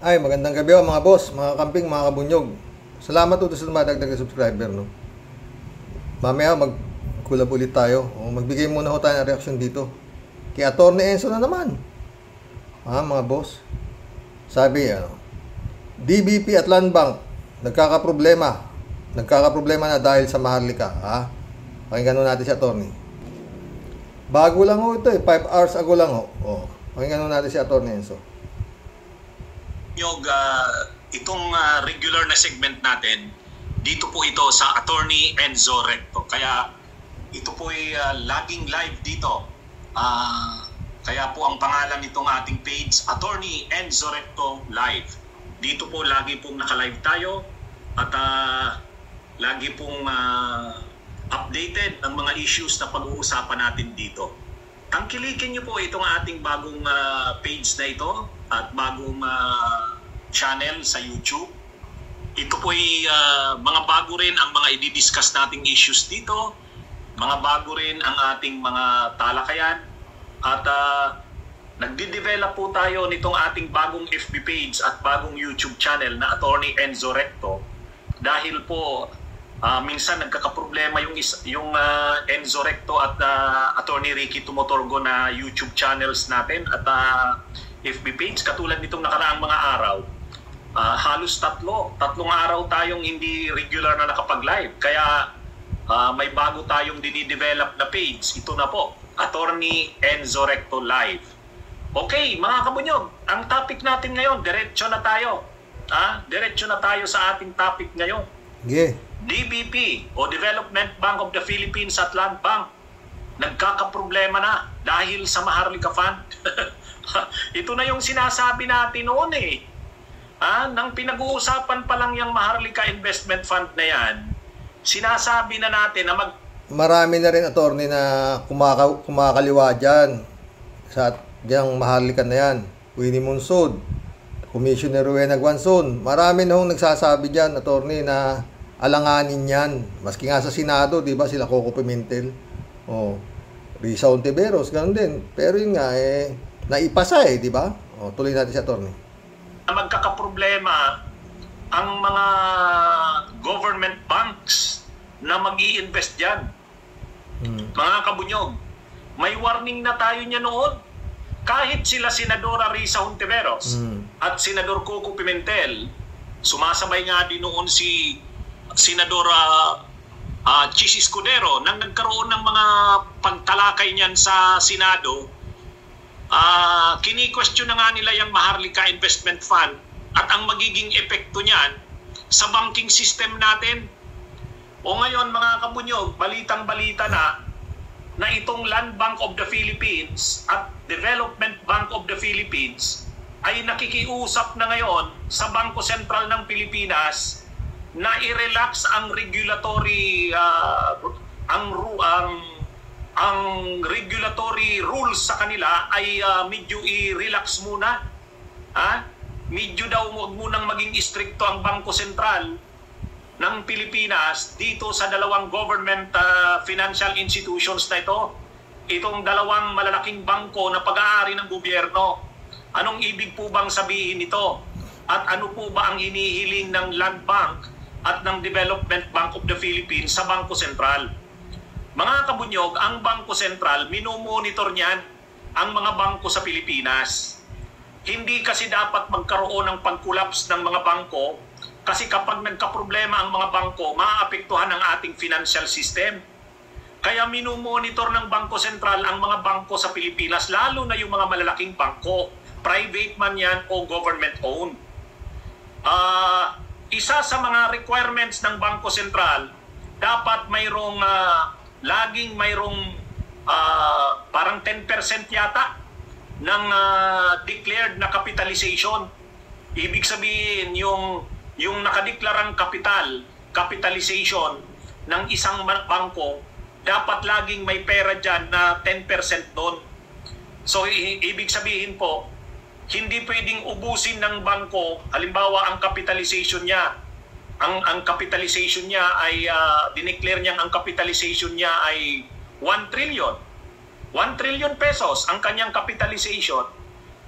Ay, magandang gabi mga boss, mga kamping, mga kabunyog. Salamat po sa dumadagdag na subscriber, no? Mamaya mag-collab ulit tayo. O, magbigay muna ho tayo ng reaksyon dito. Kay Atty. Enzo na naman. Mga boss. Sabi, DBP at Land Bank, nagkakaproblema. Nagkakaproblema na dahil sa Maharlika. Pakinggan ho natin si Atty. Bago lang ho ito 5 hours ago lang ho. Pakinggan ho natin si Atty. Enzo. Itong regular na segment natin, dito po ito sa Atty. Enzo Recto. Kaya ito po ay laging live dito. Kaya po ang pangalan nitong ating page, Atty. Enzo Recto Live. Dito po lagi pong naka-live tayo at lagi pong updated ang mga issues na pag-uusapan natin dito. Tangkilikin niyo po itong ating bagong page na ito at bagong channel sa YouTube. Ito po ay mga bago rin ang mga i-discuss nating issues dito. Mga bago rin ang ating mga talakayan. At nagde-develop po tayo nitong ating bagong FB page at bagong YouTube channel na Atty. Enzo Recto. Dahil po minsan nagkakaproblema yung Enzo Recto at Atty. Ricky Tumotorgo na YouTube channels natin at FB page. Katulad nitong nakaraang mga araw, halos tatlong araw tayong hindi regular na nakapag-live. Kaya may bago tayong dinidevelop na page. Ito na po, Atty. Enzo Recto Live. Okay, mga kabunyog, ang topic natin ngayon, diretso na tayo. Diretso na tayo sa ating topic ngayon. Yeah. DBP o Development Bank of the Philippines at Land Bank nagkakaproblema na dahil sa Maharlika Fund. Ito na yung sinasabi natin noon nang pinag-uusapan pa lang yung Maharlika Investment Fund na yan, sinasabi na natin na marami na rin attorney na kumakaliwa dyan sa diyang Maharlika na yan. Winnie Monsod, Commissioner Rowena Guanzon, marami na hong nagsasabi dyan, attorney, na alanganin yan. Maski nga sa Senado, di ba, sila Coco Pimentel, Risa Ontiveros, ganun din. Pero yun nga, naipasa di ba? Tuloy natin si attorney. Magkakaproblema ang mga government banks na mag-i-invest dyan. Mga kabunyog, may warning na tayo niya noon. Kahit sila Senadora Risa Ontiveros at Senador Coco Pimentel, sumasabay nga din noon si Senadora Chis Escudero nang nagkaroon ng mga pagtalakay niyan sa Senado. Kini-question na nga nila yung Maharlika Investment Fund at ang magiging epekto niyan sa banking system natin. O ngayon mga kabunyog, balitang-balita na itong Land Bank of the Philippines at Development Bank of the Philippines ay nakikiusap na ngayon sa Bangko Sentral ng Pilipinas na i-relax ang regulatory ang regulatory rules sa kanila ay medyo i-relax muna. Medyo daw munang maging istrikto ang Bangko Sentral ng Pilipinas dito sa dalawang government financial institutions na ito. Itong dalawang malalaking bangko na pag-aari ng gobyerno. Anong ibig po bang sabihin nito? At ano po ba ang hinihiling ng Land Bank at ng Development Bank of the Philippines sa Bangko Sentral? Mga kabunyog, ang Bangko Sentral, minomonitor niyan ang mga bangko sa Pilipinas. Hindi kasi dapat magkaroon ng pag-collapse ng mga bangko kasi kapag nagkaproblema ang mga bangko, maaapektuhan ang ating financial system. Kaya minomonitor ng Bangko Sentral ang mga bangko sa Pilipinas, lalo na yung mga malalaking bangko, private man yan o government-owned. Isa sa mga requirements ng Bangko Sentral, dapat laging mayroong parang 10% yata ng declared na capitalization. Ibig sabihin yung nakadeklarang capitalization ng isang bangko, dapat laging may pera dyan na 10% doon. So ibig sabihin po, hindi pwedeng ubusin ng bangko, halimbawa ang capitalization niya. Ang capitalization niya ay, dineclare niyang ang capitalization niya ay 1 trillion. 1 trillion pesos ang kanyang capitalization.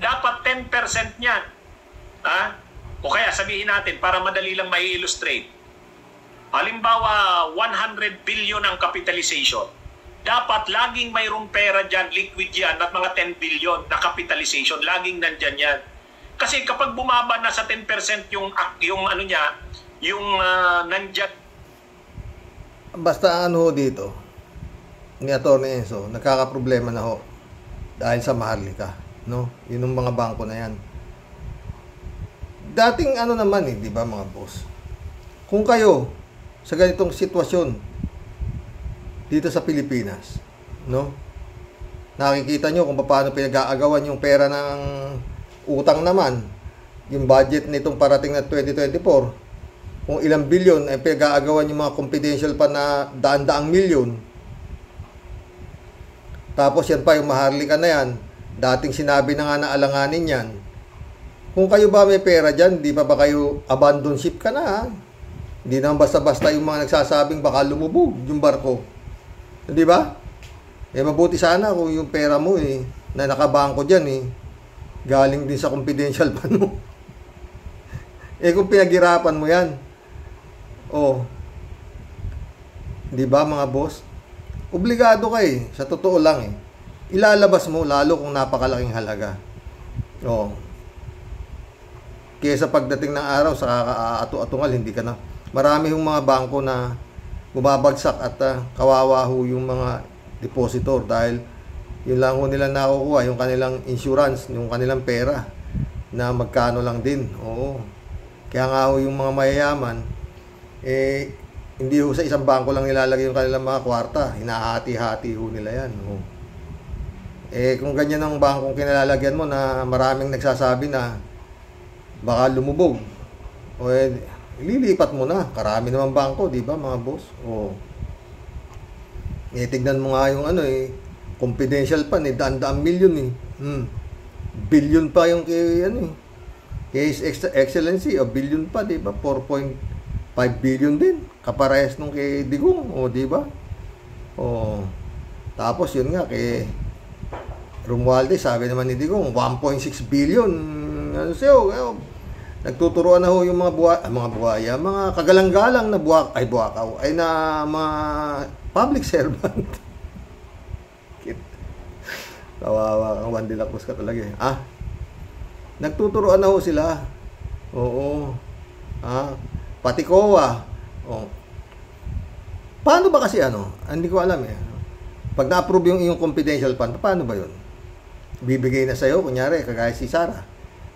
Dapat 10% niyan O kaya sabihin natin, para madali lang mai-illustrate, halimbawa 100 billion ang capitalization. Dapat laging mayroong pera dyan, liquid yan, at mga 10 billion na capitalization, laging nandyan yan. Kasi kapag bumaba na sa 10% yung ano niya, yung nandyan. Basta ano ho dito, ni Atty. Enzo, nagkakaproblema na ho dahil sa Maharlika, no? Yun yung mga bangko na yan. Dating ano naman di ba mga boss? Kung kayo sa ganitong sitwasyon dito sa Pilipinas, no? Nakikita nyo kung paano pinag-aagawan yung pera ng utang naman, yung budget nitong parating na 2024, kung ilang bilyon ay pinag-aagawan yung mga confidential pa na daan-daang milyon. Tapos yan pa yung Maharlika na yan, dating sinabi na nga na alanganin yan. Kung kayo ba may pera dyan, di pa ba kayo abandon ship ka na, ha? Hindi naman basta-basta yung mga nagsasabing baka lumubog yung barko. Di ba? Mabuti sana kung yung pera mo na nakabangko dyan galing din sa confidential pa mo. Kung pinaghirapan mo yan, di ba mga boss? Obligado ka sa totoo lang ilalabas mo lalo kung napakalaking halaga. Kesa pagdating ng araw sa kakaato-atungal, hindi ka na. Marami yung mga bangko na bumabagsak at kawawa ho yung mga depositor dahil yun lang ho nila nakukuha, yung kanilang insurance, yung kanilang pera na magkano lang din. Kaya nga ho yung mga mayayaman, hindi ho sa isang bangko lang nilalagay yung kanilang mga kwarta, hinahati-hati ho nila yan. Kung ganyan ang bangkong kinalalagyan mo na maraming nagsasabi na baka lumubog, ililipat mo na. Karami naman bangko, di ba mga boss? Tignan mo nga yung confidential pa, daan-daang milyon billion pa yung kay Excellency, billion pa, di ba? 4.5 billion din. Kaparehas nung kay Digong, di ba? Tapos yun nga kay Romualdez, sabi naman ni Digong, 1.6 billion. Ano siyo, nagtuturuan na ho yung mga buhaya, mga kagalang-galang na buwakaw, ay na mga public servant. Kawawa kang Juan de la Cruz ka talaga Nagtuturuan na ho sila. Pati COA. Paano ba kasi hindi ko alam pag na-approve yung iyong confidential fund, paano ba yun? Bibigay na sa'yo, kunyari, kagaya si Sara.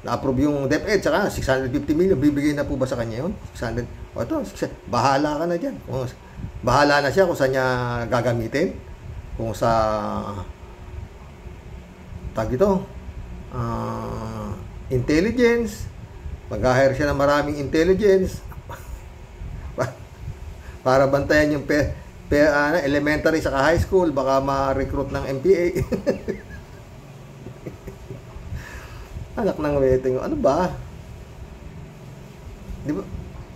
Na-approve yung DepEd, saka 650 million, bibigay na po ba sa kanya yun? 600, bahala ka na dyan. Bahala na siya kung saan niya gagamitin. Kung sa intelligence, mag-hire siya ng maraming intelligence para bantayan yung elementary saka high school, baka ma-recruit ng MPA. Anak ng waiting, ano ba?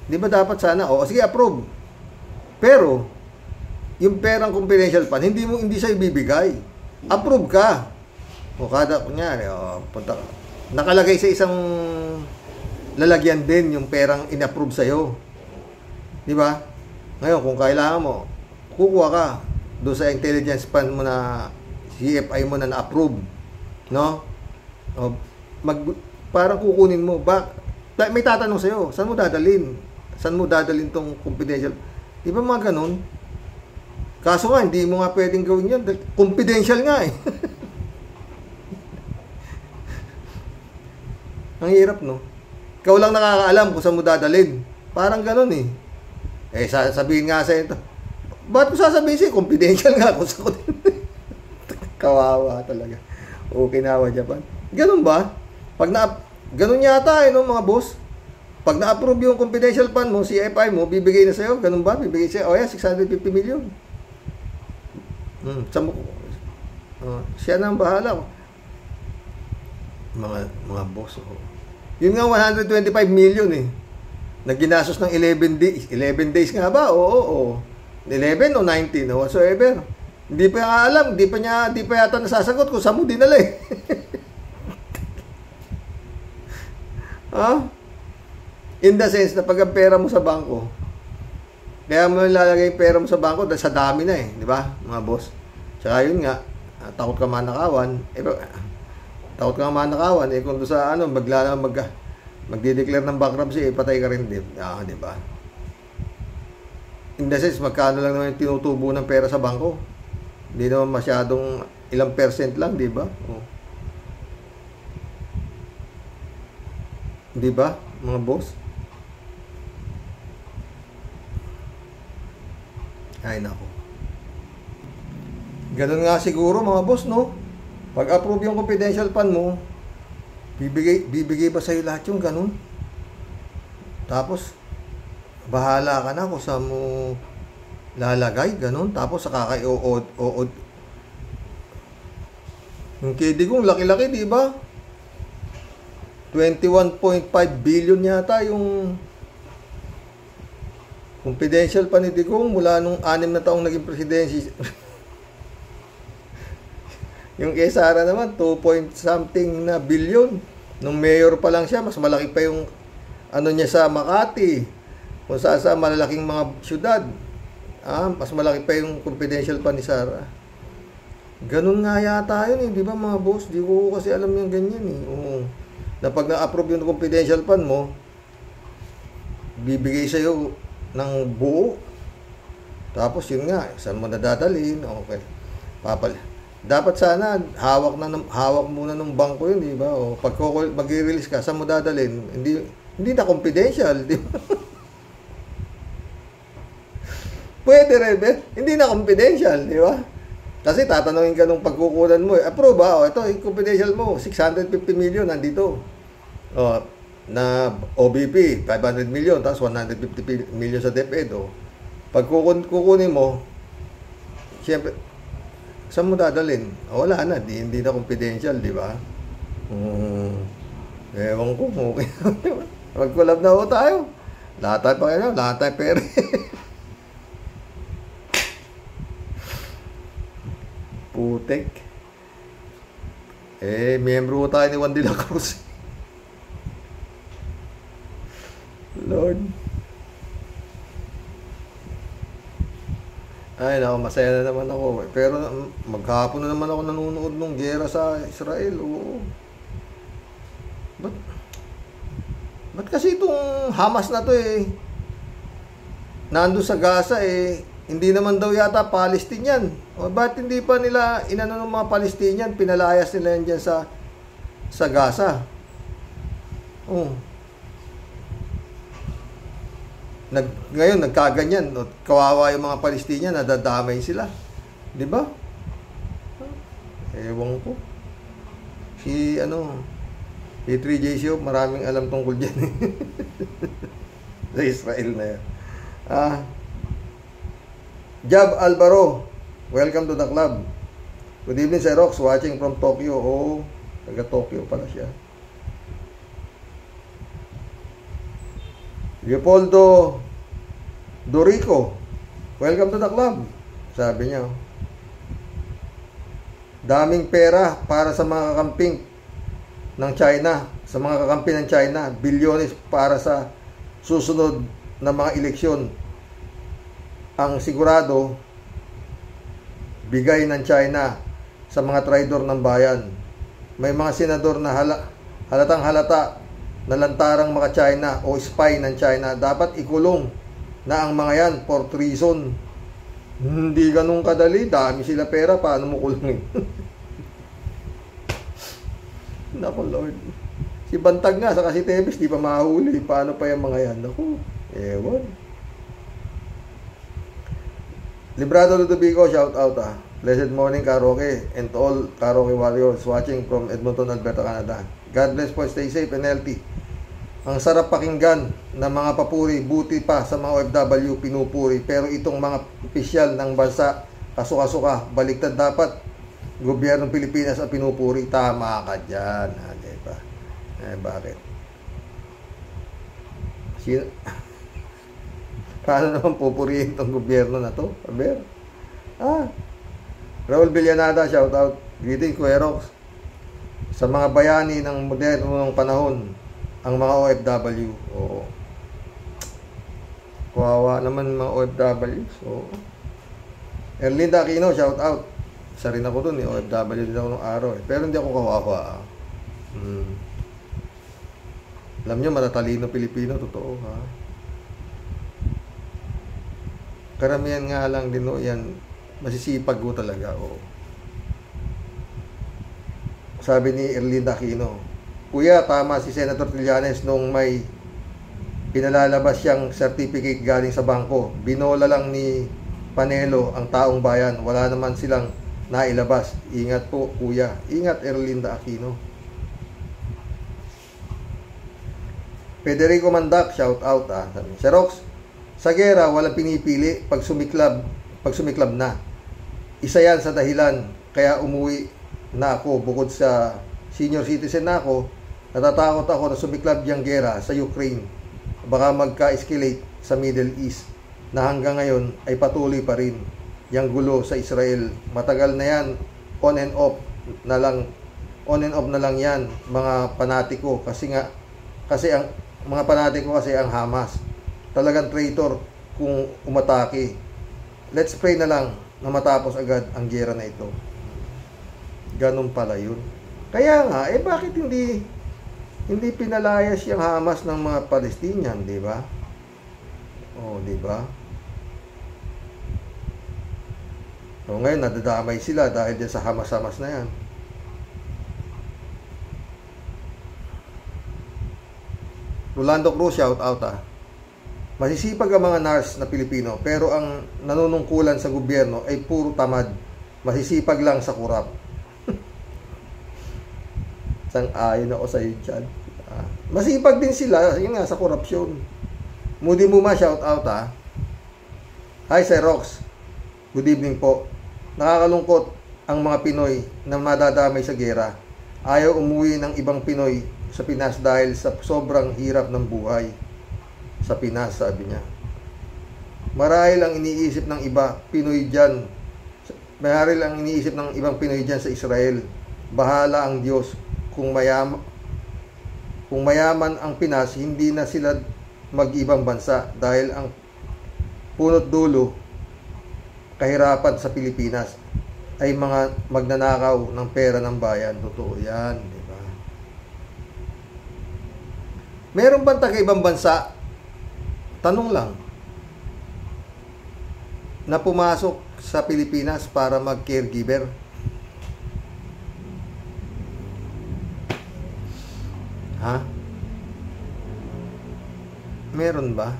Di ba dapat sana, sige, approve. Pero yung perang confidential fund, hindi siya ibibigay. Approve ka. Kada kunyari, punta ka. Nakalagay sa isang lalagyan din yung perang in-approve sa'yo. Di ba? Ngayon, kung kailangan mo, kukuha ka doon sa intelligence fund mo na CFI mo na na-approve. No? Parang kukunin mo. May tatanong sa'yo, saan mo dadalhin? Saan mo dadalhin tong confidential? Di ba mga ganun? Kaso nga, hindi mo nga pwedeng gawin yan. Confidential nga Ang hirap, no? Ikaw lang nakakaalam kung saan mo dadalhin. Parang ganun sasabihin nga sa ito. Ba't ko sasabihin siya? Confidential nga kung saan ko kawawa talaga. Okinawa, Japan. Ganun ba? Ganun yata mga boss. Pag na-approve yung confidential fund mo, CFI mo, bibigay na sa'yo. Ganun ba? Bibigay sa'yo. 650 million. Siya na ang bahala. Mga boss. Yun nga 125 million Nagginastos ng 11 days. 11 days nga ba? Oo. 11 o 19 o whatsoever. Hindi pa nga alam. Hindi pa yata nasasagot kung saan mo dinala . In the sense na pag ang pera mo sa bangko, kaya mo nilalagay yung pera mo sa bangko dahil sa dami na eh, di ba, mga boss? Tsaka yun nga, takot ka manakawan, kung doon sa ano, magdi-declare ng bankruptcy, patay ka rin, di ba? In the sense, magkano lang naman yung tinutubo ng pera sa bangko? Hindi naman masyadong ilang percent lang, di ba? Oh. Di ba, mga boss? Ay, nako. Ganun nga siguro, mga boss, no? Pag-approve yung confidential fund mo, bibigay ba sa'yo lahat yung ganun? Tapos, bahala ka na kung saan mo lalagay, ganun. Tapos, saka kay o yung KD kong laki-laki, di ba? 21.5 billion yata yung confidential pa ni Digong mula nung 6 na taong naging presidency. Yung kay Sara naman, 2 point something na billion. Nung mayor pa lang siya, mas malaki pa yung ano niya sa Makati. Kung sa malalaking mga syudad. Mas malaki pa yung confidential pa ni Sara. Ganun nga yata yun eh, di ba mga boss? Di ko kasi alam yung ganyan eh. Oo. Na pag na-approve yung confidential fund mo, bibigay sa'yo ng buo. Tapos yun nga, saan mo nadadalhin? Okay. Dapat sana hawak muna ng bangko yun, di ba? O pag mag-release ka, saan mo dadalhin? Hindi na confidential, di ba? Pwede rin, hindi na confidential, di ba? Kasi tatanungin ka nung pagkukunan mo, approve ba? O ito, yung confidential mo, 650 million nandito. O, na OBP, 500 million, tapos 150 million sa DepEd. O, pag kukunin mo, siyempre, saan mo dadalhin? O, wala na, hindi na confidential, di ba? Ewan ko, okay. Mag-collab na ho tayo. Lahat tayo pera. Putek. Miyembro tayo ni Juan de la Cruz. Lord. Ay, naku, masaya na naman ako. Pero maghapon na naman ako nanonood ng gera sa Israel. Oo. Ba't kasi itong Hamas na to nandun sa Gaza hindi naman daw yata Palestinian. O ba't hindi pa nila inano ng mga Palestinian, pinalayas nila yan dyan sa Gaza. Oh. Ngayon nagkaganyan, kawawa yung mga Palestinian, nadadamay sila. 'Di ba? Ewan ko. Si 3J Show, maraming alam tungkol diyan. Sa Israel na yan. Jab Alvaro, welcome to the club. Good evening, Sir Rox, watching from Tokyo. Oh, taga Tokyo pala siya. Leopoldo Dorico, welcome to the club. Sabi niya, daming pera para sa mga kakamping ng China, sa mga kakampi ng China, bilyones para sa susunod na mga eleksyon. Ang sigurado, bigay ng China sa mga traidor ng bayan. May mga senador na halatang halata na lantarang mga China o spy ng China. Dapat ikulong na ang mga yan for treason. Hindi ganun kadali. Dami sila pera. Paano mo kulungin? Naku Lord. Si Bantag nga, saka si Tebes, di pa mahuli. Paano pa yung mga yan? Naku, ewan. Librado Ludovico, shout out Blessed morning Karaoke and to all Karaoke warriors watching from Edmonton, Alberta, Canada. God bless po, stay safe and healthy. Ang sarap pakinggan ng mga papuri, buti pa sa mga OFW pinupuri. Pero itong mga opisyal ng bansa, kasuka-suka, baliktad dapat. Gobyernong Pilipinas ang pinupuri. Tama ka dyan. Diba? Bakit? Paano naman pupurihin itong gobyerno na to? Aber? Raul Villanada, shout out. Greeting Kuerox. Sa mga bayani ng modernong panahon, ang mga OFW. Oo. Kawawa naman mga OFW. So, Erlinda Aquino, shout out. Isa rin ako dun, OFW din ako nung araw eh. Pero hindi ako kawawa. Alam nyo, matatalino Pilipino, totoo ha. Karamihan nga lang din yan, masisipag ko talaga. Sabi ni Erlinda Aquino, Kuya, tama si Senator Trillanes nung may pinalalabas siyang certificate galing sa bangko. Binola lang ni Panelo ang taong bayan. Wala naman silang nailabas. Ingat po, Kuya. Ingat, Erlinda Aquino. Federico Mandak, shout out si Rox, sa gera, walang pinipili pag sumiklab na. Isa yan sa dahilan kaya umuwi na ako. Bukod sa senior citizen na ako, natatakot ako na sumiklab yung gera sa Ukraine. Baka magka-escalate sa Middle East na hanggang ngayon ay patuloy pa rin yung gulo sa Israel. Matagal na yan, on and off na lang yan mga panatiko kasi ang mga panatiko kasi ang Hamas. Talagang traitor kung umatake. Let's pray na lang na matapos agad ang gera na ito. Ganun pala yun. Kaya nga, bakit hindi pinalayas yung Hamas ng mga Palestinian, di ba? Di ba? So ngayon, nadadamay sila dahil dyan sa Hamas-Hamas na yan. Rolando Cruz, shout out Masisipag ang mga nurse na Pilipino, pero ang nanunungkulan sa gobyerno ay puro tamad. Masisipag lang sa kurap. Sang-ayon ako sa iyo dyan. Masipag din sila, yun nga, sa korupsyon. Moody Muma, shout out Hi, Sir Rox. Good evening po. Nakakalungkot ang mga Pinoy na madadamay sa gera. Ayaw umuwi ng ibang Pinoy sa Pinas dahil sa sobrang hirap ng buhay sa Pinas, sabi niya. Marahil ang iniisip ng iba Pinoy dyan. Marahil ang iniisip ng ibang Pinoy dyan sa Israel. Bahala ang Diyos. Kung mayaman ang Pinas, hindi na sila mag-ibang bansa dahil ang punot dulo kahirapan sa Pilipinas ay mga magnanakaw ng pera ng bayan. Totoo yan, di ba? Meron bang taga-ibang bansa, tanong lang, na pumasok sa Pilipinas para mag-caregiver? Ha? Meron ba?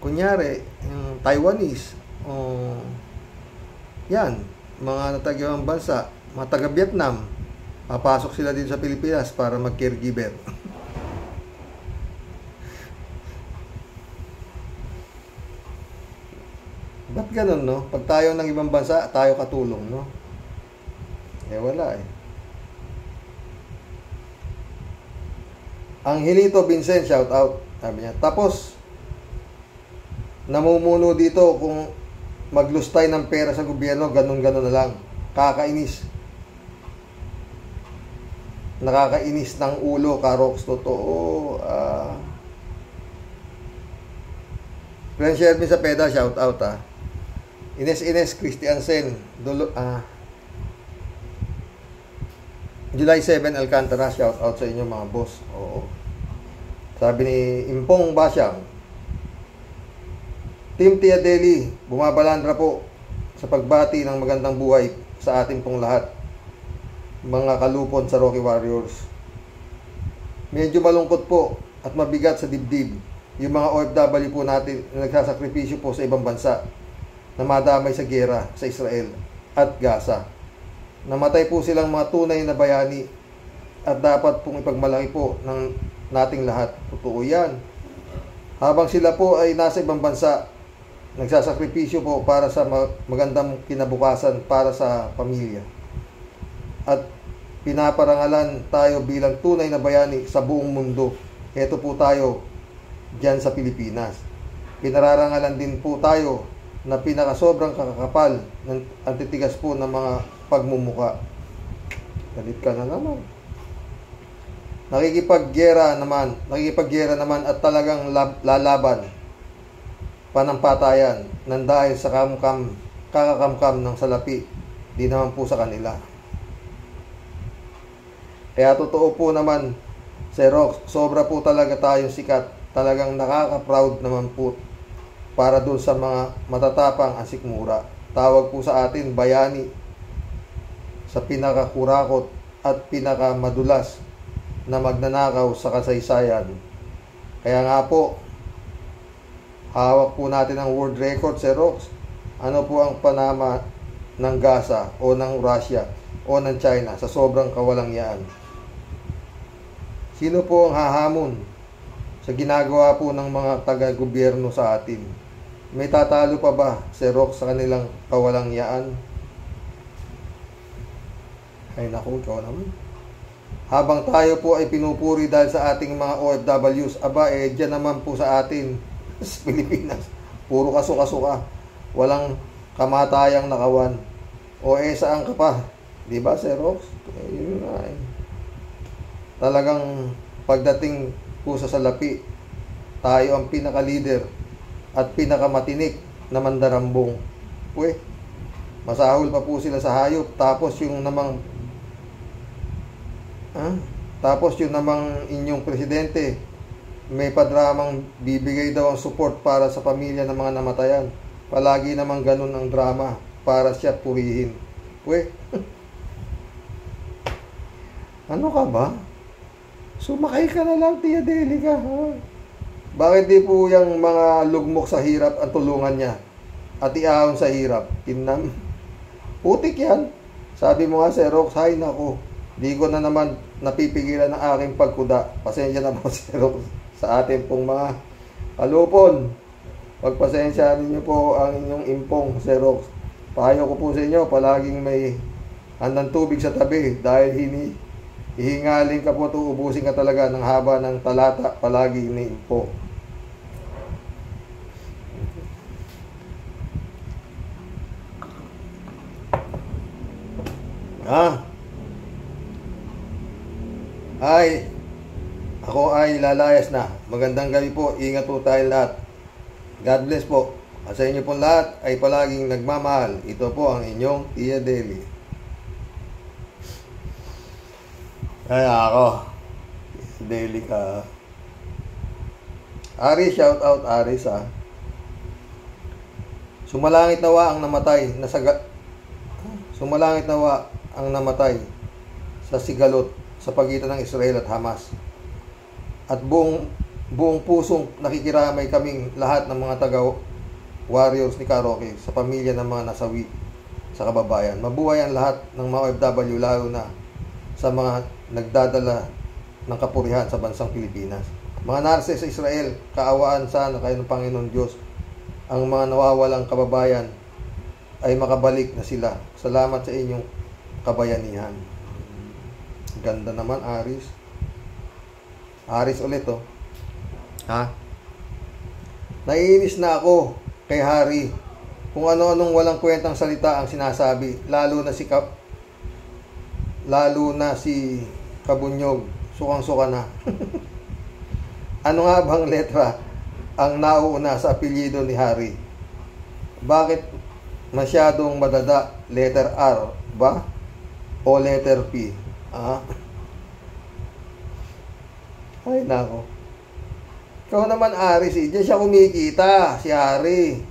Kunyari, yung Taiwanese, yan, mga taga-ibang bansa, mga taga-Vietnam, papasok sila din sa Pilipinas para mag-caregiver. Ba't ganun, no? Pag tayo ng ibang bansa, tayo katulong, no? Wala Angelito Vincent, shout out. Sabi niya, tapos namumuno dito kung maglustay ng pera sa gobyerno, ganun-ganun na lang. Kakainis. Nakakainis ng ulo, Karox, totoo. Friend Shermin sa Peda, shout out Ines Christiansen, July 7 Alcantara, shout out sa inyo mga boss. Oo. Sabi ni Impong Basyang, Team Tia Deli, bumabalandra po sa pagbati ng magandang buhay sa ating pong lahat, mga kalupon sa Rocky Warriors. Medyo malungkot po at mabigat sa dibdib yung mga OFW po natin na nagsasakripisyo po sa ibang bansa na madamay sa gera sa Israel at Gaza. Namatay po silang mga tunay na bayani at dapat pong ipagmalaki po ng nating lahat. Totoo yan. Habang sila po ay nasa ibang bansa, nagsasakripisyo po para sa magandang kinabukasan para sa pamilya. At pinaparangalan tayo bilang tunay na bayani sa buong mundo. Ito po tayo dyan sa Pilipinas. Pinararangalan din po tayo na pinakasobrang kakakapal ng antitigas po ng mga pagmumuka. Galit ka na naman. Nakikipaggera naman at talagang lalaban panampatayan nang dahil sa kakakamkam ng salapi, di naman po sa kanila. Kaya totoo po naman, Sir Rox, sobra po talaga tayong sikat. Talagang nakaka-proud naman po para dun sa mga matatapang asikmura. Tawag po sa atin, bayani, sa pinakakurakot at pinakamadulas na magnanakaw sa kasaysayan. Kaya nga po, hawak po natin ang world record, Sir Rox. Ano po ang panama ng Gaza o ng Russia o ng China sa sobrang kawalangyaan? Sino po ang hahamon sa ginagawa po ng mga taga-gobyerno sa atin? May tatalo pa ba, Sir Rox, sa kanilang kawalangyaan? Ay naku, ikaw naman. Habang tayo po ay pinupuri dahil sa ating mga OFWs, aba dyan naman po sa atin, sa Pilipinas, puro kasuka-suka, walang kamatayang nakawan. O saan ka pa? Diba, Sir Rox? Yun nga eh. Talagang pagdating po sa salapi, tayo ang pinaka-leader at pinakamatinik na mandarambong. Pwe, masahol pa po sila sa hayop. Tapos yung namang inyong presidente may padramang bibigay daw ang support para sa pamilya ng mga namatayan. Palagi naman ganun ang drama para siya purihin. Pwe, ano ka ba? Sumakay ka na lang, Tia Delica. Bakit di po yung mga lugmok sa hirap ang tulungan niya at iahon sa hirap? Tinam. Putik yan. Sabi mo nga, Sir Rox, hay nako, di ko na naman napipigilan ang aking pagkuda. Pasensya na po, Sir Rox, sa ating pong mga kalupon. Pagpasensya ninyo po ang inyong impong, Sir Rox. Pahayo ko po sa inyo, palaging may handang tubig sa tabi dahil hihingalin ka po ito, ubusin ka talaga ng haba ng talata, palagi iniimpo. Ako ay lalayas na. Magandang gabi po, ingat po tayo lahat. God bless po. At sa inyo po lahat ay palaging nagmamahal. Ito po ang inyong Tia Deli. Kaya ako, Deli ka. Aris, shout out Aris ha. Sumalangit nawa ang namatay sa sigalot sa pagitan ng Israel at Hamas. At buong pusong nakikiramay kaming lahat ng mga taga-warriors ni Karoke sa pamilya ng mga nasawi sa kababayan. Mabuhay ang lahat ng mga OFW, lalo na sa mga nagdadala ng kapurihan sa bansang Pilipinas. Mga narse sa Israel, kaawaan sana kayo ng Panginoon Diyos. Ang mga nawawalang kababayan ay makabalik na sila. Salamat sa inyong kabayanihan. Ganda naman, Aris. Aris ulit, oh. Ha? Naiinis na ako kay Harry kung ano-anong walang kwentang salita ang sinasabi, lalo na si Kabunyog, sukang-suka na. Ano nga bang letra ang nauuna sa apelyido ni Harry? Bakit masyadong madada? Letter R ba? O letter P? Ay nako. Ikaw naman, Aris, diyan siya kumikita, si Harry.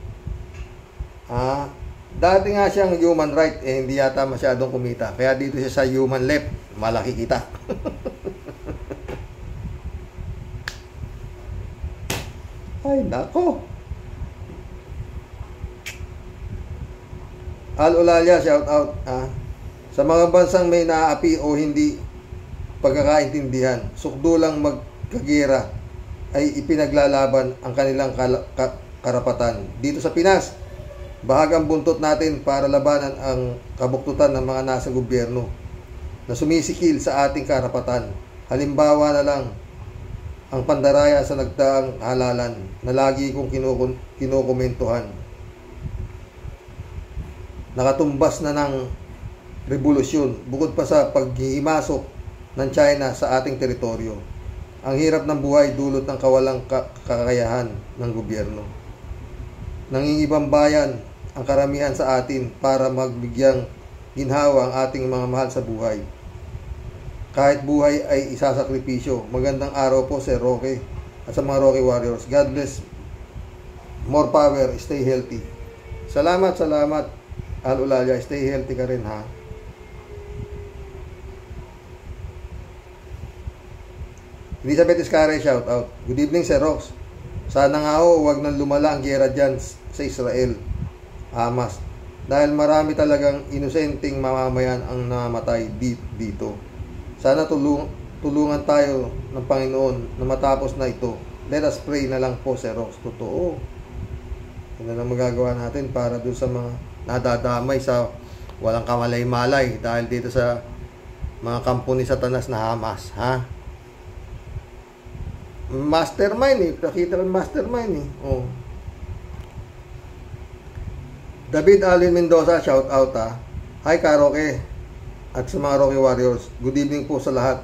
Dati nga siyang human right, hindi yata masyadong kumita. Kaya dito siya sa human left, malaki kita. Ay nako. Al Olalia, shout out. Sa mga bansang may naaapi o hindi pagkakaintindihan, sukdo lang magkagera ay ipinaglalaban ang kanilang karapatan. Dito sa Pinas, bahagang buntot natin para labanan ang kabuktutan ng mga nasa gobyerno na sumisikil sa ating karapatan. Halimbawa na lang ang pandaraya sa nagdaang halalan na lagi kong kinukomentuhan. Nakatumbas na ng revolusyon, bukod pa sa paghihimasok ng China sa ating teritoryo. Ang hirap ng buhay dulot ng kawalang kakayahan ng gobyerno. Nangingibang bayan ang karamihan sa atin para magbigyang ginhawa ang ating mga mahal sa buhay. Kahit buhay ay isasakripisyo. Magandang araw po, Sir Roque at sa mga Roque Warriors. God bless. More power. Stay healthy. Salamat. Al Ulalia. Stay healthy ka rin, ha? Elizabeth Iscare, shout out. Good evening, Sir Rox. Sana nga ho, huwag nang lumala ang giyera dyan sa Israel, Hamas. Dahil marami talagang inosenteng mamamayan ang namatay dito. Sana tulungan tayo ng Panginoon na matapos na ito. Let us pray na lang po, Sir Rox. Totoo. Yan na lang magagawa natin para doon sa mga nadadamay sa walang kamalay-malay dahil dito sa mga kampo ni Satanas na Hamas, ha? Mastermind eh. Pakita ko mastermind eh. Oh. David Alvin Mendoza, shout out ha. Hi ka Roque. At sa mga Roque Warriors. Good evening po sa lahat.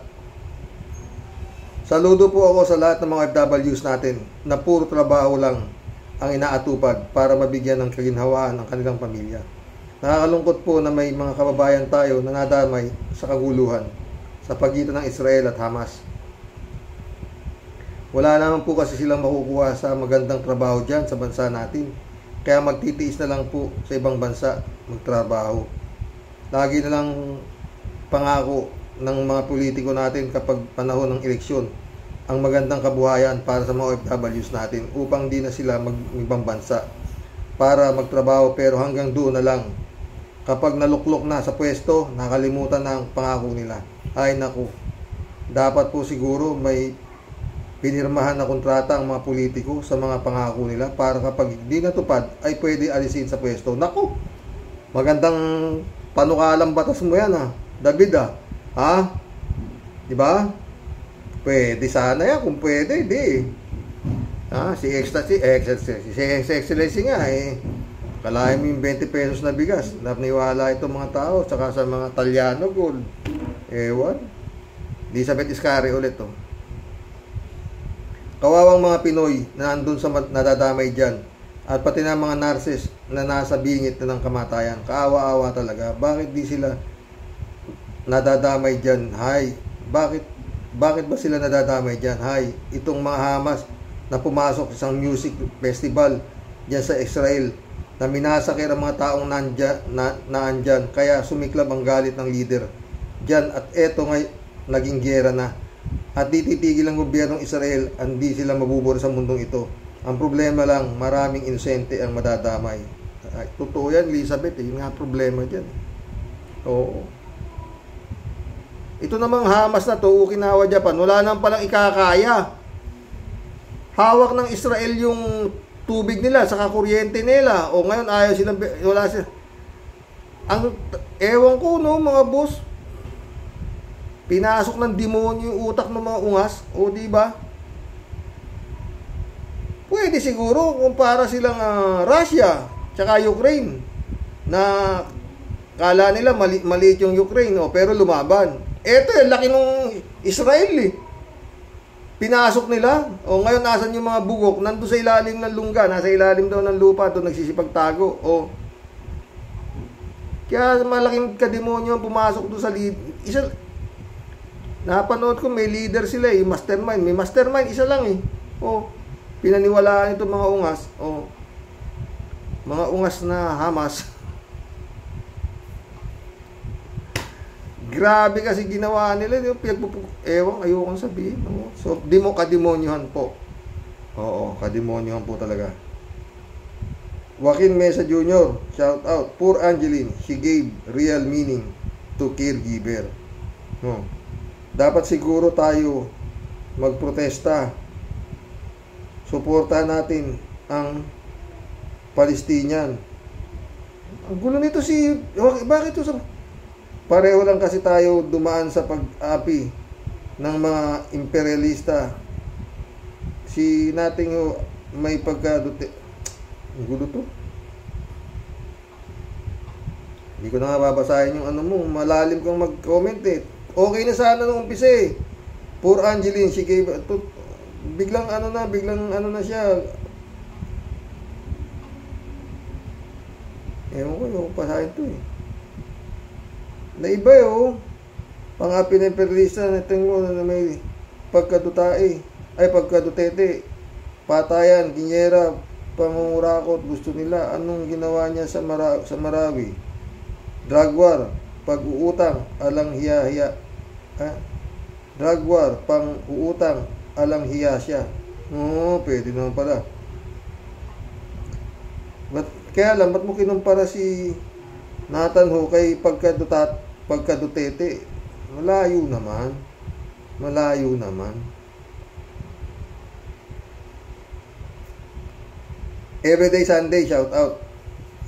Saludo po ako sa lahat ng mga FWs natin na puro trabaho lang ang inaatupag para mabigyan ng kaginhawaan ang kanilang pamilya. Nakakalungkot po na may mga kababayan tayo na nadamay sa kaguluhan sa pagitan ng Israel at Hamas. Wala naman po kasi silang makukuha sa magandang trabaho dyan sa bansa natin. Kaya magtitiis na lang po sa ibang bansa magtrabaho. Lagi na lang pangako ng mga politiko natin kapag panahon ng eleksyon ang magandang kabuhayan para sa mga OFWs natin upang di na sila mag-ibang bansa para magtrabaho, pero hanggang doon na lang. Kapag naluklok na sa pwesto, nakalimutan na ang pangako nila. Ay naku, dapat po siguro may pinirmahan na kontrata ang mga politiko sa mga pangako nila para kapag hindi natupad ay pwede alisin sa pwesto. Naku, magandang panukalang batas mo yan ha, David ha? Diba? Pwede sana yan, kung pwede, di. Si Excellency nga eh. Kalahin mo yung 20 pesos na bigas. Napaniwala itong mga tao, tsaka sa mga Talyano gold. Ewan. Elizabeth Iscare ulit to. Kawawang mga Pinoy na nandun sa nadadamay dyan at pati na mga nurses na nasa bingit na ng kamatayan. Kaawa-awa talaga. Bakit di sila nadadamay dyan? Hay, bakit ba sila nadadamay dyan? Hay, itong mga Hamas na pumasok sa isang music festival dyan sa Israel na minasakir ang mga taong naandyan. Kaya sumiklab ang galit ng leader dyan at eto ngay naging giyera na. At di titigil ang gobyernong Israel, hindi sila mabubura sa mundong ito. Ang problema lang, maraming inosente ang madadamay. Ay, totoo yan, Elizabeth. Yun nga problema dyan. Oo. Ito namang Hamas na to, Okinawa, Japan, wala nang palang ikakaya. Hawak ng Israel yung tubig nila, saka kuryente nila. O ngayon, ayaw silang, wala sila. Ewan ko, no, mga boss. Pinasok ng demonyo yung utak ng mga ungas, o di ba? Pwede siguro kung para silang Russia tsaka Ukraine na kala nila maliit yung Ukraine, pero lumaban. Eto yung laki ng Israel eh. Pinasok nila. O ngayon nasan yung mga bugok? Nandun sa ilalim ng lungga, nasa ilalim daw ng lupa, doon nagsisipagtago. O kaya malaking kademonyo ang pumasok doon sa napanood ko may leader sila eh, mastermind. May mastermind, isa lang eh. O, pinaniwalaan ito mga ungas. O, mga ungas na Hamas. Grabe kasi ginawa nila. Ewan, ayokong sabihin. O. So, kademonyohan po. Oo, kademonyohan po talaga. Joaquin Mesa Jr., shout out. Poor Angeline, she gave real meaning to caregiver. Dapat siguro tayo magprotesta. Suportahan natin ang Palestinian. Ang gulo nito bakit ito pareho lang kasi tayo dumaan sa pag-api ng mga imperialista. Si nating may pagkadute. Ang gulo to. Hindi ko na nga babasahin yung ano mo. Malalim kang mag-comment eh. Okay na sana nung umpisa eh. Poor Angeline, she gave, biglang ano na siya. Ewan ko, yung pasahin to eh. Naiba eh, oh. Pang-api na imperialista na tingin na may pagkadutae, ay pagkadutete, patayan, ginyera, pangungurakot, gusto nila. Anong ginawa niya sa Marawi? Drug war, pag-uutang, alang hiya-hiya. Drug war, pang-uutang, alang hiya siya. Oo, pwede naman pala. Kaya lang, ba't mo kinumpara si Nathan Ho kay pagkadutete? Malayo naman. Malayo naman. Everyday Sunday, shout out.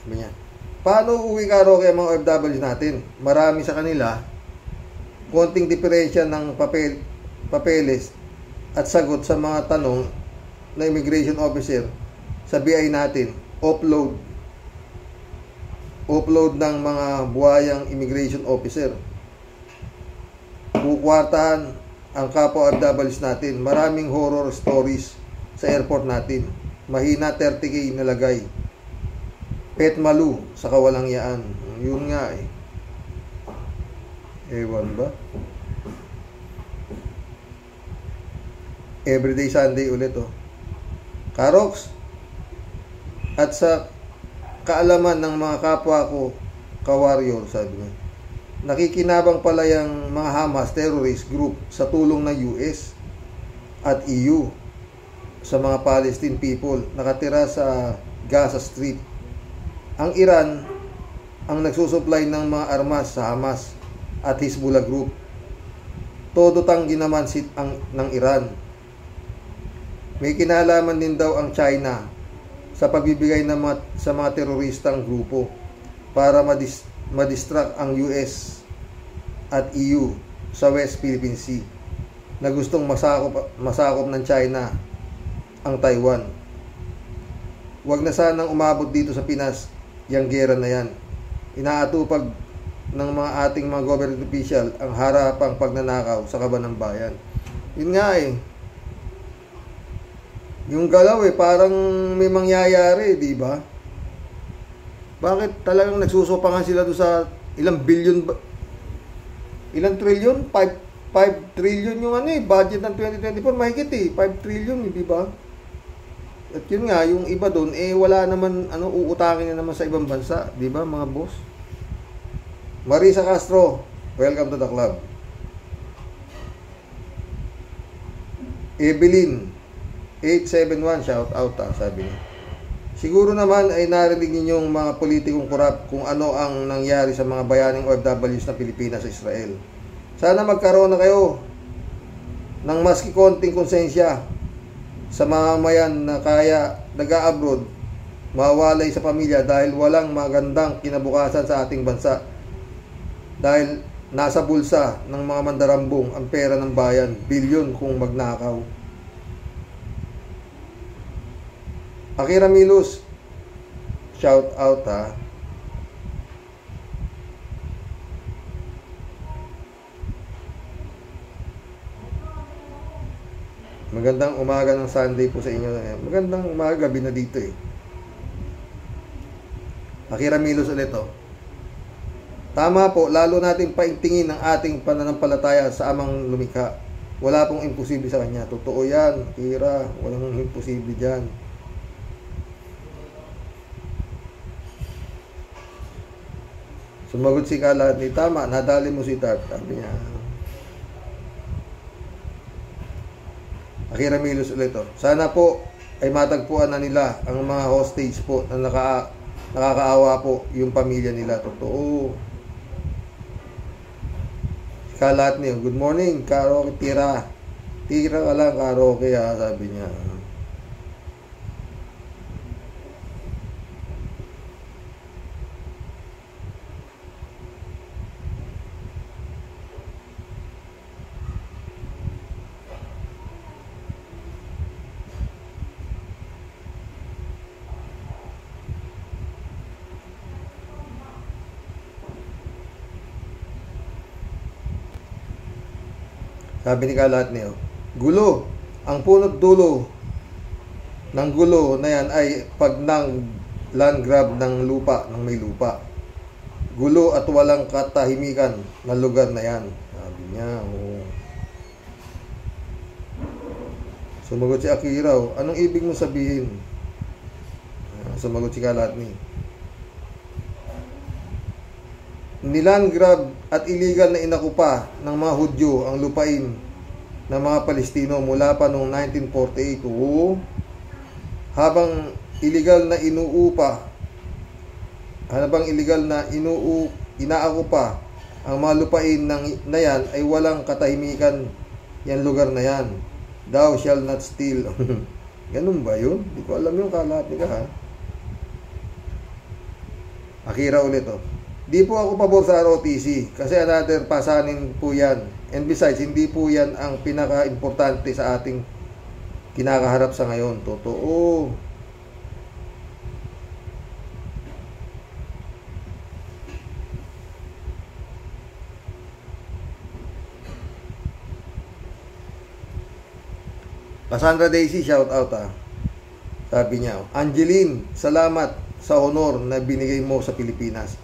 Sabi niya, paano uwi ka Roque ang mga OFWs natin? Marami sa kanila, konting diferensya ng papeles at sagot sa mga tanong na immigration officer sa BI natin. Upload ng mga buhayang immigration officer. Kukwartahan ang kapwa OFWs natin. Maraming horror stories sa airport natin. Mahina 30K nalagay. Pet malu sa kawalang yaan. Yun nga eh. Ewan ba? Everyday Sunday ulit oh. Karox, at sa kaalaman ng mga kapwa ko, ka-warrior, sabi niya, nakikinabang pala yung mga Hamas terrorist group sa tulong ng US at EU sa mga Palestine people nakatira sa Gaza Strip. Ang Iran ang nagsusupply ng mga armas sa Hamas at Hezbollah group. Todo tanggi naman ng Iran. May kinalaman din daw ang China sa pagbibigay sa mga teroristang grupo para madistract ang US at EU sa West Philippine Sea na gustong masakop ng China ang Taiwan. Huwag na sanang umabot dito sa Pinas yung gera na yan. Inaatupag ng mga ating mga government official ang harapang pagnanakaw sa kaban ng bayan. Yun nga eh. Yung galaw eh, parang may mangyayari, di ba? Bakit talagang nagsusupangan sila doon sa ilang billion ba? Ilang trillion? 5 trillion yung ano eh, budget ng 2024, mahigit eh, 5 trillion, di ba? At yun nga, yung iba doon, eh wala naman, uutangin na naman sa ibang bansa, di ba mga boss? Marisa Castro, welcome to the club. Evelyn 871, shout out sabi niya. Siguro naman ay narinig ninyong mga politikong korap kung ano ang nangyari sa mga bayaning OFWs ng Pilipinas sa Israel. Sana magkaroon na kayo ng maski konting konsensya sa mamamayan na kaya nag-a-abroad, mawalay sa pamilya dahil walang magandang kinabukasan sa ating bansa. Dahil nasa bulsa ng mga mandarambong ang pera ng bayan, bilyon kung magnakaw. Akira Milos, shout out ha. Magandang umaga ng Sunday po sa inyo. Magandang umaga, gabi na dito eh. Akira Milos ulit oh. Tama po, lalo natin paingtingin ang ating pananampalataya sa amang lumikha. Wala pong imposible sa kanya. Totoo yan, Akira. Walang imposible dyan. Sumagot si Kalat ni tama, nadali mo si Tart. Sabi niya. Akira Milos ulit oh. Sana po ay matagpuan na nila ang mga hostage po na nakakaawa po yung pamilya nila. Totoo. Kalat niyo, good morning, Karoke, tira ka lang, Karoke ha, sabi niya. Sabi ni Kalatni, gulo. Ang punot dulo ng gulo na yan ay pag nang land grab ng lupa, ng may lupa. Gulo at walang katahimikan na lugar na yan. Sabi niya, Sumagot si Akira, anong ibig mong sabihin? Sumagot si Kalatni, niland grab at illegal na inakupa ng mga Hudyo ang lupain ng mga Palestino mula pa noong 1948. Habang illegal na inaakupa ang mga lupain na yan ay walang katahimikan yan lugar na yan. Thou shall not steal. Ganun ba yun? Di ko alam yung Kalatni ka, ha? Akira ulit, Di po ako pabor sa ROTC kasi another pasanin po yan. And besides, hindi po yan ang pinaka-importante sa ating kinakaharap sa ngayon. Totoo. Cassandra Daisy, shout out, Sabi niya, Angeline, salamat sa honor na binigay mo sa Pilipinas.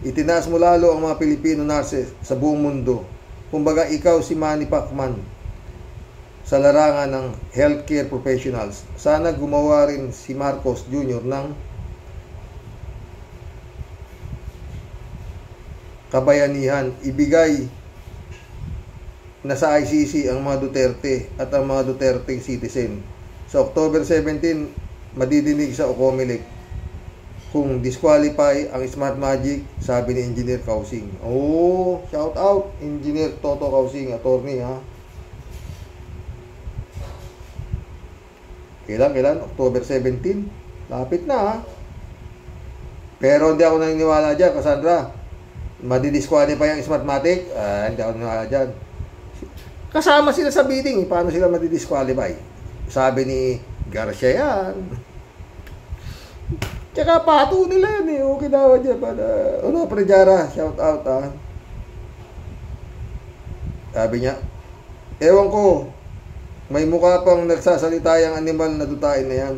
Itinaas mo lalo ang mga Pilipino nurses sa buong mundo. Kumbaga, ikaw si Manny Pacman sa larangan ng healthcare professionals. Sana gumawa rin si Marcos Jr. ng kabayanihan. Ibigay na sa ICC ang mga Duterte at ang mga Duterte citizen. Sa October 17, madidinig sa Comelec kung disqualify ang Smart Magic, sabi ni Engineer Kausing. Shout out Engineer Toto Kausing, attorney, ha. Kailan? October 17. Lapit na, ha. Pero hindi ako naniniwala dyan, Cassandra. Madidisqualify ang Smart Magic? Hindi ako naniniwala dyan. Kasama sila sa bidding. Paano sila madidisqualify? Sabi ni Garcia yan. Tsaka pato nila yan, Okay daw dyan. Prejara, shout out, ha. Sabi niya, ewan ko, may mukha pang nagsasalita yung animal na dutain na yan.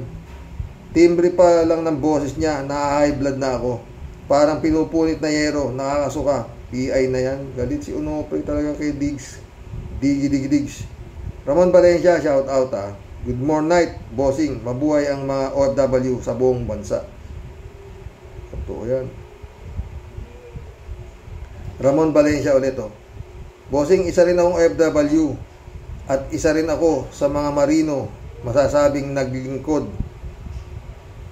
Timbre pa lang ng boses niya, na-high blood na ako. Parang pinupunit na yero, nakakasuka. PI na yan. Galit si Onofre talaga kay Diggs. Diggs. Ramon Valencia, shout out, ha. Good morning night, bossing. Mabuhay ang mga OFW sa buong bansa. Totoo yan. Ramon Valencia ulit, Bossing, isa rin akong OFW at isa rin ako sa mga marino masasabing naglingkod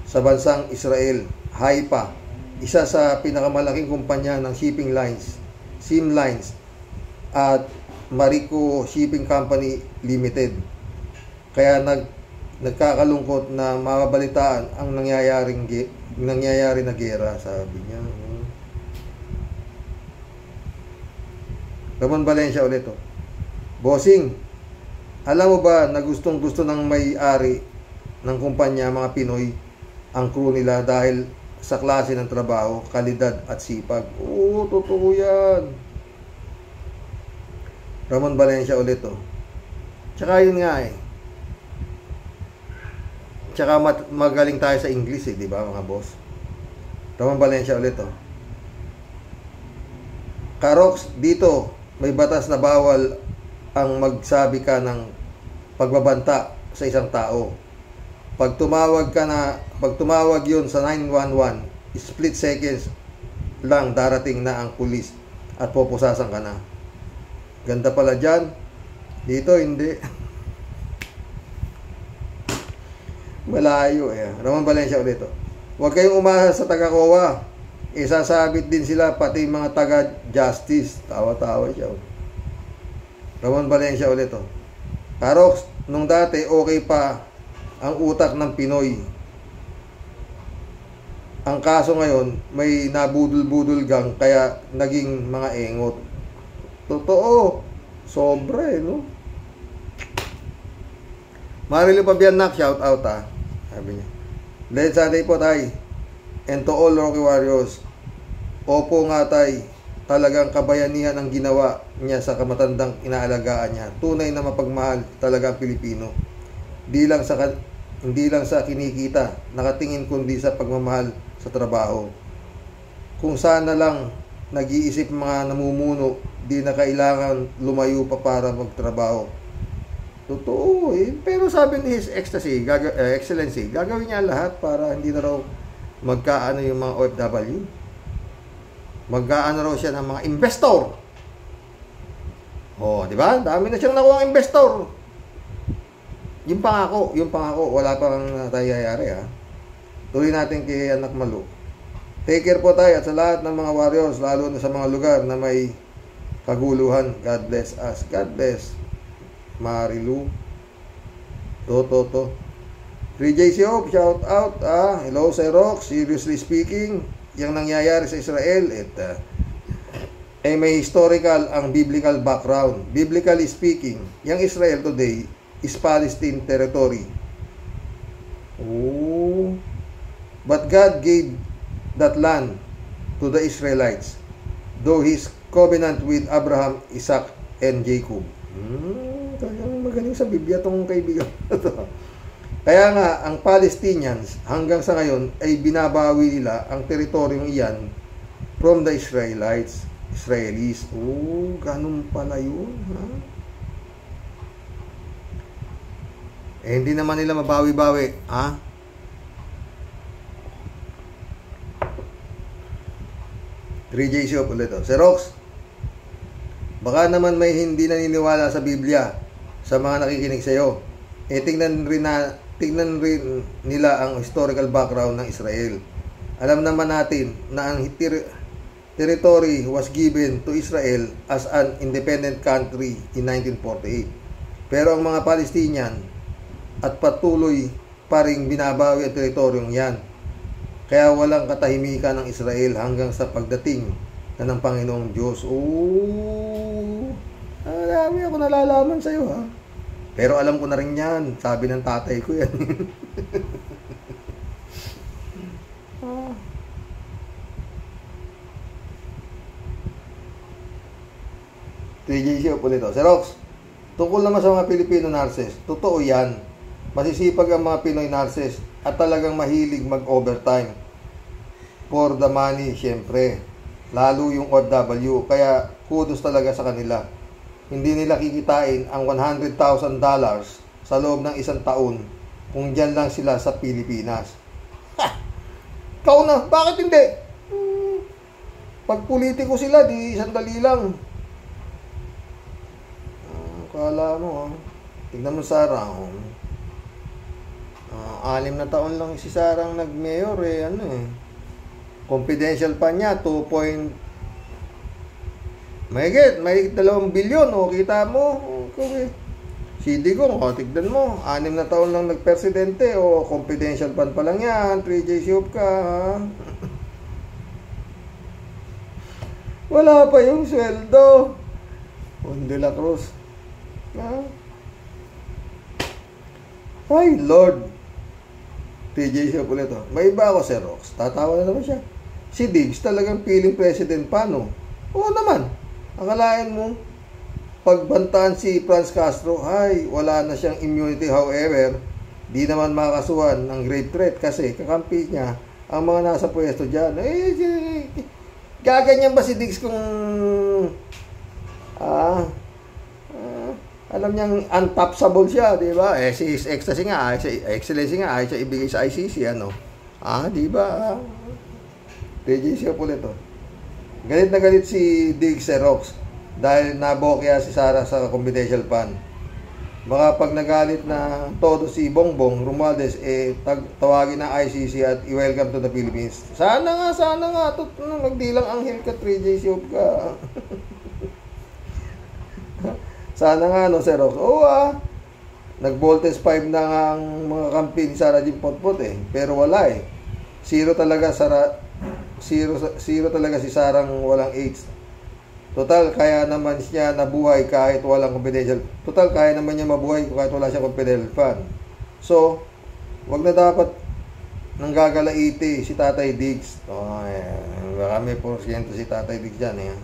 sa bansang Israel. Haifa, isa sa pinakamalaking kumpanya ng shipping lines, Sim Lines at Marico Shipping Company Limited. Kaya nagkakalungkot na mababalitaan ang nangyayari na gera, sabi niya. Ramon Valencia ulit, Bossing, alam mo ba na gustong-gusto ng may-ari ng kumpanya, mga Pinoy, ang crew nila dahil sa klase ng trabaho, kalidad at sipag? Totoo yan. Ramon Valencia ulit, Tsaka yun nga, Tsaka magaling tayo sa English, di ba, mga boss? Ramon Valencia ulit, Karox, dito may batas na bawal ang magsabi ka ng pagbabanta sa isang tao. Pag tumawag yun sa 911, split seconds lang darating na ang pulis at pupusasan ka na. Ganda pala dyan. Dito hindi. Malayo, Ramon Valencia ulit, Huwag kayong umasa sa taga-COA. Isasabit din sila pati mga taga-justice. Tawa-tawa siya. Ramon Valencia ulit, Karox, nung dati okay pa ang utak ng Pinoy. Ang kaso ngayon, may nabudol-budol gang kaya naging mga engot. Totoo. Sobra, no? Marilo Pabianak, shout out, Sabi niya. Let's Sunday po, tay. And to all Rocky Warriors. Opo nga, tay. talagang kabayanihan ang ginawa niya sa kamatandang inaalagaan niya. Tunay na mapagmahal talaga ang Pilipino. Hindi lang sa kinikita, nakatingin kundi sa pagmamahal sa trabaho. Kung sana lang nag-iisip mga namumuno, di na kailangan lumayo pa para magtrabaho. Totoo eh. Pero sabi ni His Excellency, gagawin niya lahat para hindi na raw magkaano yung mga OFW. Magkaano raw siya ng mga investor. Oh, di ba? Dami na siyang nakuha ng investor. Yung pangako, wala pang nangyayari ha. Tuloy natin kay Anak Malu. Take care po tayo at sa lahat ng mga warriors, lalo na sa mga lugar na may kaguluhan. God bless us. God bless. Marilu. To. 3JC Hope, shout out. Hello, Sir Rock. Seriously speaking, yung nangyayari sa Israel, may historical ang biblical background. Biblically speaking, yung Israel today is Palestine territory. Oh. But God gave that land to the Israelites, though His covenant with Abraham, Isaac, and Jacob. Talagang magaling sa Biblia tong kaibigan. Kaya nga, ang Palestinians hanggang sa ngayon ay binabawi nila ang teritoryong iyan from the Israelis. Oh, ganun pala yun, ha? Hindi naman nila mabawi-bawi, ha? JC ulit. Sir Rox, baka naman may hindi naniniwala sa Biblia sa mga nakikinig sa iyo. Tingnan rin nila ang historical background ng Israel. Alam naman natin na ang territory was given to Israel as an independent country in 1948. Pero ang mga Palestinian at patuloy pa ring binabawi ang teritoryong yan. Kaya walang katahimikan ng Israel hanggang sa pagdating ng Panginoong Diyos. Marami ako nalalaman sa iyo, ha? Pero alam ko na rin yan. Sabi ng tatay ko yan. TJC ulit. Sir Rox, tungkol naman sa mga Pilipino nurses, totoo yan. Masisipag ang mga Pinoy nurses at talagang mahilig mag-overtime. For the money, syempre. Lalo yung OFW. Kaya kudos talaga sa kanila. Hindi nila kikitain ang $100,000 sa loob ng isang taon kung dyan lang sila sa Pilipinas. Ikaw na, bakit hindi? Pag politiko sila, di sandali lang. Kala mo, tignan mo Sarah. 6 na taon lang si Sarah nag-mayor confidential pa niya, 2. May 2 bilyon, kita mo. Okay. Si Digong, tignan mo, 6 na taon lang nagpresidente, confidential pan pa lang yan, 3J Siop ka, ha? Wala pa yung sweldo. De la Cruz. Ay, Lord. 3J Siop ulit, May iba ako, Sir Rox. Tatawa na naman siya. Si Diggs talagang piling president pa, no? Oo naman. Akalain mo, pagbantaan si Franz Castro, wala na siyang immunity. However, di naman makakasuhan ng grave threat kasi kakampi niya ang mga nasa pwesto dyan. Gaganyan ba si Diggs kung alam niyang untouchable siya, di ba? Si Ecstasy nga, si Excellency nga, siya ibigay sa ICC, di ba? TJC po ulit, Galit na galit si Diggs sa Rox dahil nabokya si Sarah sa confidential fund. Baka pag nagalit na todo si Bongbong Romualdez, tawagin ng ICC at i-welcome to the Philippines. Sana nga, magdilang anghel ka, 3J Siop ka. Sana nga, no, Sir Rox. Nag-voltage 5 na ang mga kampi ni Sarah Jim Potpot, pero wala, Zero talaga si Sarang walang AIDS. Total, kaya naman siya nabuhay kahit walang confidential. Total, kaya naman niya mabuhay kahit wala siyang confidential fund. So, wag na dapat nanggagalaiti si Tatay Diggs. Baka may porsyento si Tatay Diggs dyan,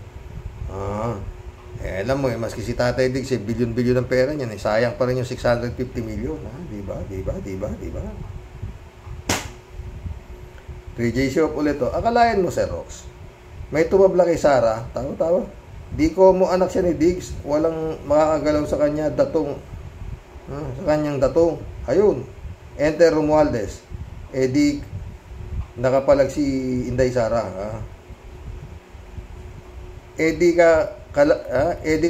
Alam mo maski si Tatay Diggs, bilyon-bilyon ng pera niyan, sayang pa rin yung 650 million, di ba? 3J Shop ulit to. Akalain mo, Sir Rox, may tumabla kay Sara, tawa. Di ko mo anak siya ni Diggs, walang makakagalaw sa kanya, datong. Sa kanyang datong. Ayun. Enter Romualdez. Di nakapalag si Inday Sara. Di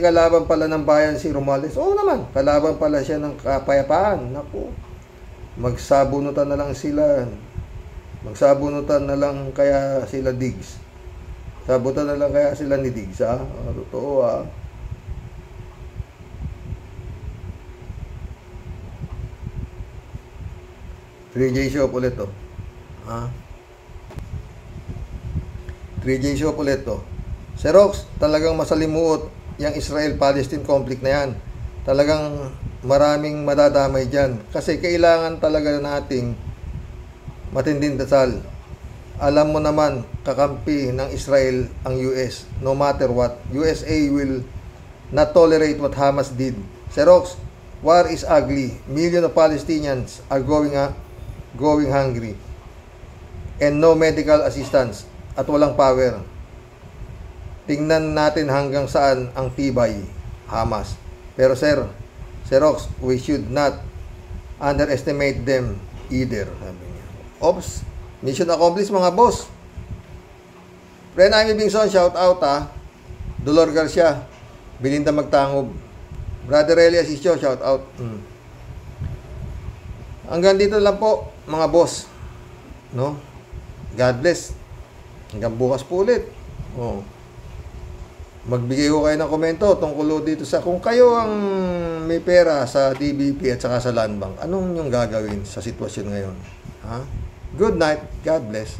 kalaban pala ng bayan si Romualdez. Oo naman, kalaban pala siya ng kapayapaan. Naku, magsabunutan na lang sila. Magsabunutan na lang kaya sila Diggs. Sabutan na lang kaya sila ni Diggs, totoo, 3J Shop ulit to. 3J Shop ulit to. Sir Rox, talagang masalimuot yung Israel-Palestine conflict na yan. Talagang maraming madadamay dyan. Kasi kailangan talaga nating matinding dasal. Alam mo naman, kakampi ng Israel ang US. No matter what, USA will not tolerate what Hamas did. Sir Rox, war is ugly. Millions of Palestinians are going hungry. And no medical assistance. At walang power. Tingnan natin hanggang saan ang tibay Hamas. Pero Sir Rox, we should not underestimate them either. Sabi niya. Ops, mission accomplished mga boss. Friend Amy Bingson, shout out Dolor Garcia, Belinda Magtangob, Brother Eli Asisio, shout out. Hanggang dito lang po mga boss. No? God bless. Hanggang bukas po ulit. Magbigay ko kayo ng komento tungkol dito sa kung kayo ang may pera sa DBP at saka sa Land Bank, anong yung gagawin sa sitwasyon ngayon? Good night. God bless.